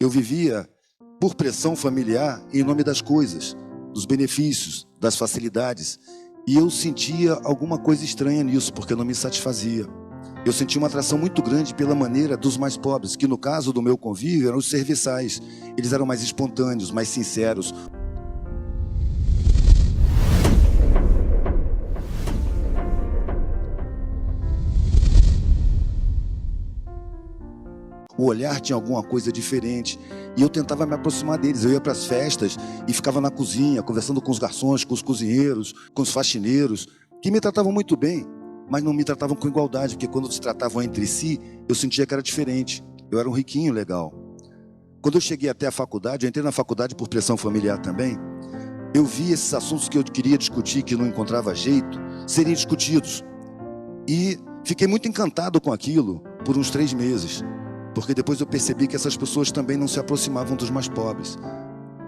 Eu vivia por pressão familiar em nome das coisas, dos benefícios, das facilidades. E eu sentia alguma coisa estranha nisso, porque não me satisfazia. Eu sentia uma atração muito grande pela maneira dos mais pobres, que no caso do meu convívio eram os serviçais. Eles eram mais espontâneos, mais sinceros. O olhar tinha alguma coisa diferente e eu tentava me aproximar deles. Eu ia para as festas e ficava na cozinha, conversando com os garçons, com os cozinheiros, com os faxineiros, que me tratavam muito bem, mas não me tratavam com igualdade, porque quando se tratavam entre si, eu sentia que era diferente. Eu era um riquinho legal. Quando eu cheguei até a faculdade, eu entrei na faculdade por pressão familiar também, eu vi esses assuntos que eu queria discutir, que não encontrava jeito, serem discutidos. E fiquei muito encantado com aquilo por uns 3 meses. Porque depois eu percebi que essas pessoas também não se aproximavam dos mais pobres.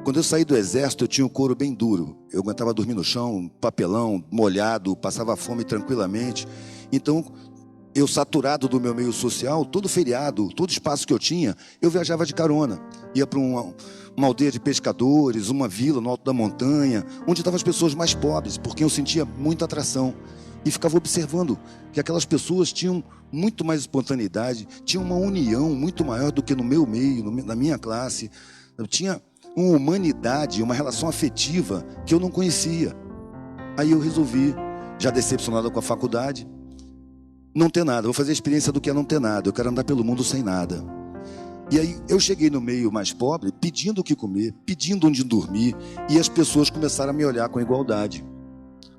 Quando eu saí do exército, eu tinha o couro bem duro. Eu aguentava dormir no chão, papelão, molhado, passava fome tranquilamente. Então, eu saturado do meu meio social, todo feriado, todo espaço que eu tinha, eu viajava de carona. Ia para uma aldeia de pescadores, uma vila no alto da montanha, onde estavam as pessoas mais pobres, porque eu sentia muita atração. E ficava observando que aquelas pessoas tinham muito mais espontaneidade, tinham uma união muito maior do que no meu meio, na minha classe. Eu tinha uma humanidade, uma relação afetiva que eu não conhecia. Aí eu resolvi, já decepcionado com a faculdade, não ter nada. Vou fazer a experiência do que é não ter nada. Eu quero andar pelo mundo sem nada. E aí eu cheguei no meio mais pobre, pedindo o que comer, pedindo onde dormir, e as pessoas começaram a me olhar com igualdade.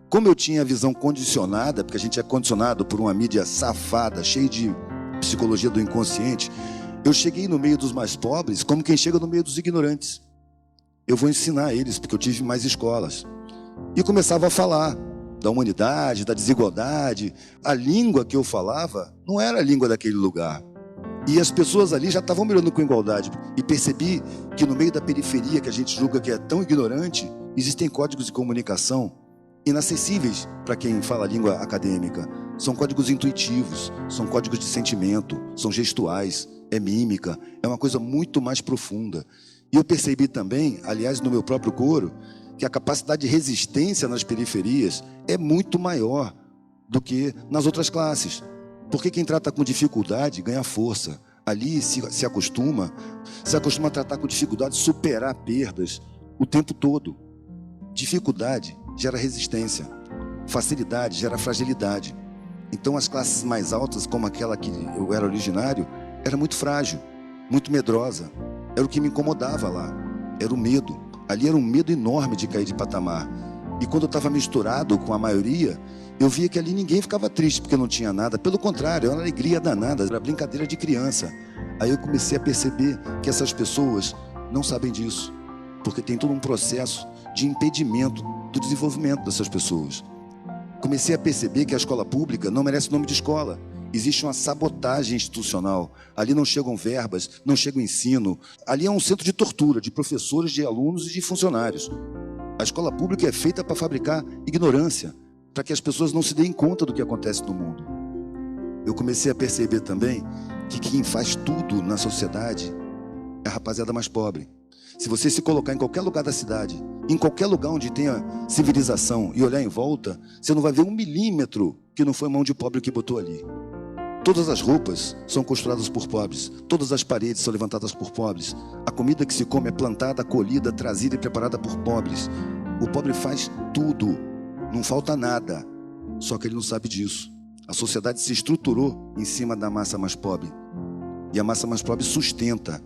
Como eu tinha a visão condicionada, porque a gente é condicionado por uma mídia safada, cheia de psicologia do inconsciente, eu cheguei no meio dos mais pobres como quem chega no meio dos ignorantes. Eu vou ensinar eles, porque eu tive mais escolas. E começava a falar da humanidade, da desigualdade. A língua que eu falava não era a língua daquele lugar. E as pessoas ali já estavam me olhando com igualdade. E percebi que no meio da periferia, que a gente julga que é tão ignorante, existem códigos de comunicação inacessíveis para quem fala a língua acadêmica. São códigos intuitivos, são códigos de sentimento, são gestuais, é mímica, é uma coisa muito mais profunda. E eu percebi também, aliás, no meu próprio coro, que a capacidade de resistência nas periferias é muito maior do que nas outras classes. Porque quem trata com dificuldade ganha força. Ali se acostuma a tratar com dificuldade, superar perdas o tempo todo. Dificuldade gera resistência, facilidade gera fragilidade. Então as classes mais altas, como aquela que eu era originário, era muito frágil, muito medrosa. Era o que me incomodava lá, era o medo. Ali era um medo enorme de cair de patamar. E quando eu estava misturado com a maioria, eu via que ali ninguém ficava triste porque não tinha nada. Pelo contrário, era uma alegria danada, era brincadeira de criança. Aí eu comecei a perceber que essas pessoas não sabem disso, porque tem todo um processo de impedimento do desenvolvimento dessas pessoas. Comecei a perceber que a escola pública não merece nome de escola. Existe uma sabotagem institucional. Ali não chegam verbas, não chega o ensino. Ali é um centro de tortura de professores, de alunos e de funcionários. A escola pública é feita para fabricar ignorância, para que as pessoas não se deem conta do que acontece no mundo. Eu comecei a perceber também que quem faz tudo na sociedade é a rapaziada mais pobre. Se você se colocar em qualquer lugar da cidade, em qualquer lugar onde tenha civilização e olhar em volta, você não vai ver 1 milímetro que não foi mão de pobre que botou ali. Todas as roupas são costuradas por pobres, todas as paredes são levantadas por pobres, a comida que se come é plantada, colhida, trazida e preparada por pobres. O pobre faz tudo, não falta nada, só que ele não sabe disso. A sociedade se estruturou em cima da massa mais pobre, e a massa mais pobre sustenta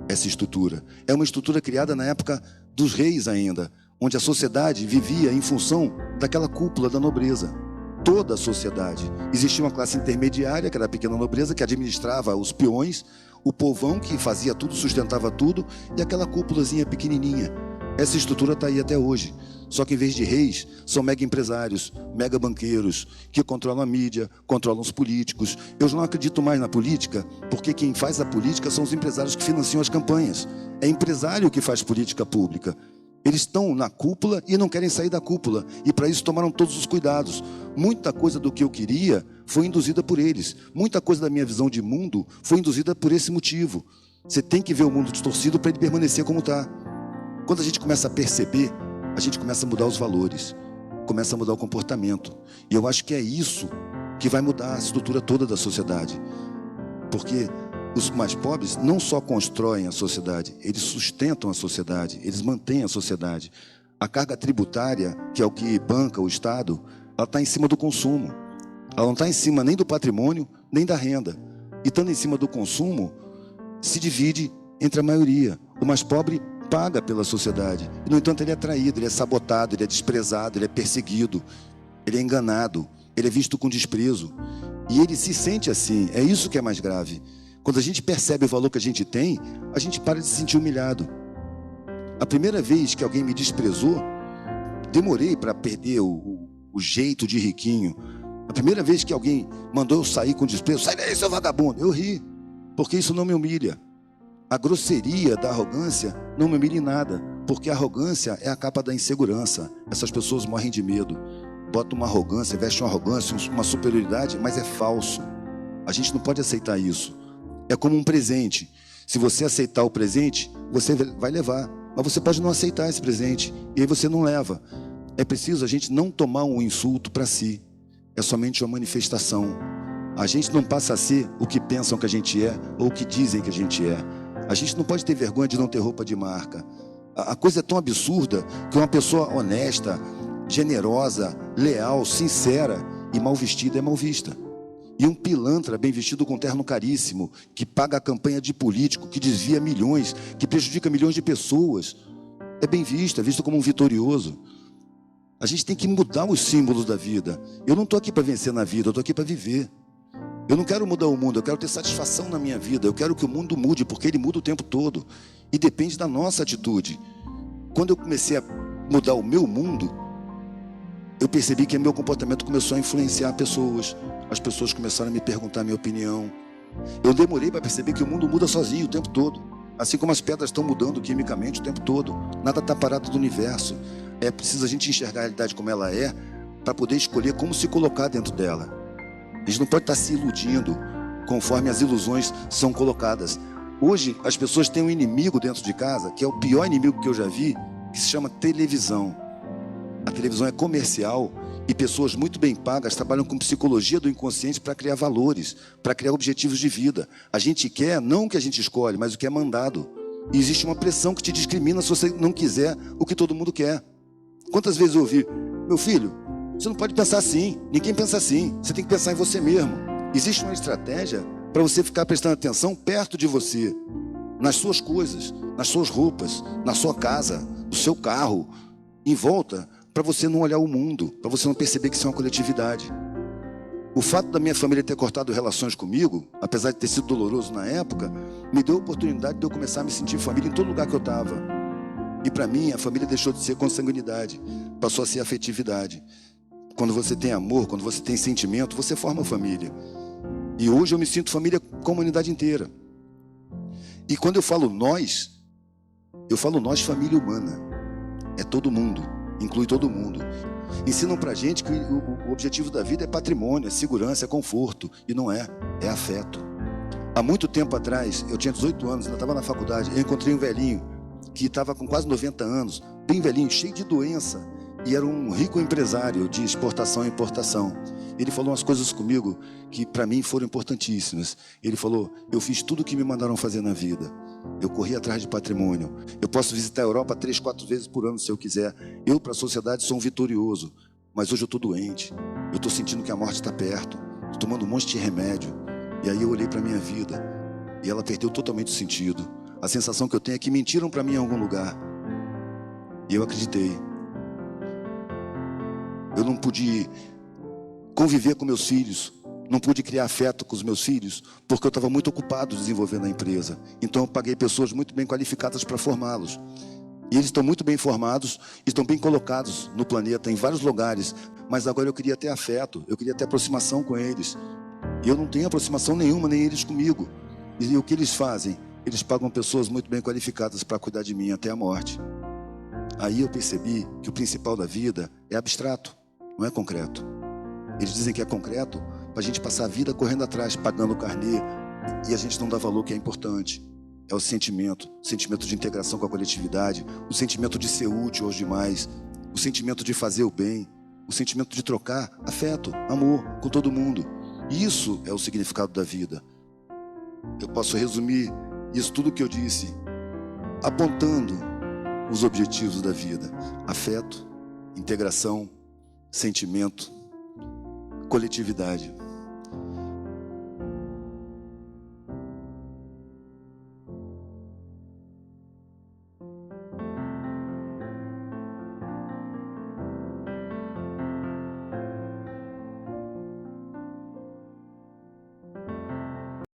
essa estrutura. É uma estrutura criada na época dos reis ainda, onde a sociedade vivia em função daquela cúpula da nobreza. Toda a sociedade. Existia uma classe intermediária, que era a pequena nobreza, que administrava os peões, o povão que fazia tudo, sustentava tudo, e aquela cúpulazinha pequenininha. Essa estrutura está aí até hoje. Só que em vez de reis, são mega empresários, mega banqueiros, que controlam a mídia, controlam os políticos. Eu já não acredito mais na política, porque quem faz a política são os empresários que financiam as campanhas. É empresário que faz política pública. Eles estão na cúpula e não querem sair da cúpula. E para isso tomaram todos os cuidados. Muita coisa do que eu queria foi induzida por eles. Muita coisa da minha visão de mundo foi induzida por esse motivo. Você tem que ver o mundo distorcido para ele permanecer como está. Quando a gente começa a perceber, a gente começa a mudar os valores, começa a mudar o comportamento. E eu acho que é isso que vai mudar a estrutura toda da sociedade. Porque os mais pobres não só constroem a sociedade, eles sustentam a sociedade, eles mantêm a sociedade. A carga tributária, que é o que banca o Estado, ela está em cima do consumo. Ela não está em cima nem do patrimônio, nem da renda. E estando em cima do consumo, se divide entre a maioria. O mais pobre paga pela sociedade. E, no entanto, ele é traído, ele é sabotado, ele é desprezado, ele é perseguido, ele é enganado, ele é visto com desprezo. E ele se sente assim. É isso que é mais grave. Quando a gente percebe o valor que a gente tem, a gente para de se sentir humilhado. A primeira vez que alguém me desprezou, demorei para perder o jeito de riquinho. A primeira vez que alguém mandou eu sair com desprezo, sai daí, seu vagabundo, eu ri, porque isso não me humilha. A grosseria da arrogância não me humilha em nada, porque a arrogância é a capa da insegurança. Essas pessoas morrem de medo. Bota uma arrogância, veste uma arrogância, uma superioridade, mas é falso. A gente não pode aceitar isso. É como um presente. Se você aceitar o presente, você vai levar. Mas você pode não aceitar esse presente, e aí você não leva. É preciso a gente não tomar um insulto para si. É somente uma manifestação. A gente não passa a ser o que pensam que a gente é, ou o que dizem que a gente é. A gente não pode ter vergonha de não ter roupa de marca. A coisa é tão absurda que uma pessoa honesta, generosa, leal, sincera e mal vestida é mal vista. E um pilantra bem vestido com terno caríssimo, que paga a campanha de político, que desvia milhões, que prejudica milhões de pessoas, é bem visto, é visto como um vitorioso. A gente tem que mudar os símbolos da vida. Eu não estou aqui para vencer na vida, eu estou aqui para viver. Eu não quero mudar o mundo, eu quero ter satisfação na minha vida. Eu quero que o mundo mude, porque ele muda o tempo todo. E depende da nossa atitude. Quando eu comecei a mudar o meu mundo, eu percebi que meu comportamento começou a influenciar pessoas. As pessoas começaram a me perguntar a minha opinião. Eu demorei para perceber que o mundo muda sozinho o tempo todo. Assim como as pedras estão mudando quimicamente o tempo todo. Nada está parado do universo. É preciso a gente enxergar a realidade como ela é, para poder escolher como se colocar dentro dela. A gente não pode estar se iludindo conforme as ilusões são colocadas. Hoje as pessoas têm um inimigo dentro de casa, que é o pior inimigo que eu já vi, que se chama televisão. A televisão é comercial e pessoas muito bem pagas trabalham com psicologia do inconsciente para criar valores, para criar objetivos de vida. A gente quer não o que a gente escolhe, mas o que é mandado. E existe uma pressão que te discrimina se você não quiser o que todo mundo quer. Quantas vezes eu ouvi, meu filho, você não pode pensar assim, ninguém pensa assim, você tem que pensar em você mesmo. Existe uma estratégia para você ficar prestando atenção perto de você, nas suas coisas, nas suas roupas, na sua casa, no seu carro, em volta, para você não olhar o mundo, para você não perceber que isso é uma coletividade. O fato da minha família ter cortado relações comigo, apesar de ter sido doloroso na época, me deu a oportunidade de eu começar a me sentir família em todo lugar que eu estava. E para mim, a família deixou de ser consanguinidade, passou a ser afetividade. Quando você tem amor, quando você tem sentimento, você forma família. E hoje eu me sinto família com a humanidade inteira. E quando eu falo nós família humana. É todo mundo, inclui todo mundo. Ensinam pra gente que o objetivo da vida é patrimônio, é segurança, é conforto. E não é, é afeto. Há muito tempo atrás, eu tinha 18 anos, ainda estava na faculdade, eu encontrei um velhinho que estava com quase 90 anos, bem velhinho, cheio de doença, e era um rico empresário de exportação e importação. Ele falou umas coisas comigo que para mim foram importantíssimas. Ele falou, eu fiz tudo o que me mandaram fazer na vida. Eu corri atrás de patrimônio. Eu posso visitar a Europa 3, 4 vezes por ano se eu quiser. Eu, para a sociedade, sou um vitorioso. Mas hoje eu estou doente. Eu estou sentindo que a morte está perto. Estou tomando um monte de remédio. E aí eu olhei para a minha vida e ela perdeu totalmente o sentido. A sensação que eu tenho é que mentiram para mim em algum lugar. E eu acreditei. Eu não pude conviver com meus filhos, não pude criar afeto com os meus filhos, porque eu estava muito ocupado desenvolvendo a empresa. Então eu paguei pessoas muito bem qualificadas para formá-los. E eles estão muito bem formados, estão bem colocados no planeta, em vários lugares. Mas agora eu queria ter afeto, eu queria ter aproximação com eles. E eu não tenho aproximação nenhuma, nem eles comigo. E o que eles fazem? Eles pagam pessoas muito bem qualificadas para cuidar de mim até a morte. Aí eu percebi que o principal da vida é abstrato, não é concreto. Eles dizem que é concreto para a gente passar a vida correndo atrás, pagando o carnê, e a gente não dá valor que é importante. é o sentimento de integração com a coletividade, o sentimento de ser útil aos demais, o sentimento de fazer o bem, o sentimento de trocar afeto, amor com todo mundo. Isso é o significado da vida. Eu posso resumir isso tudo que eu disse apontando os objetivos da vida: afeto, integração, sentimento, coletividade.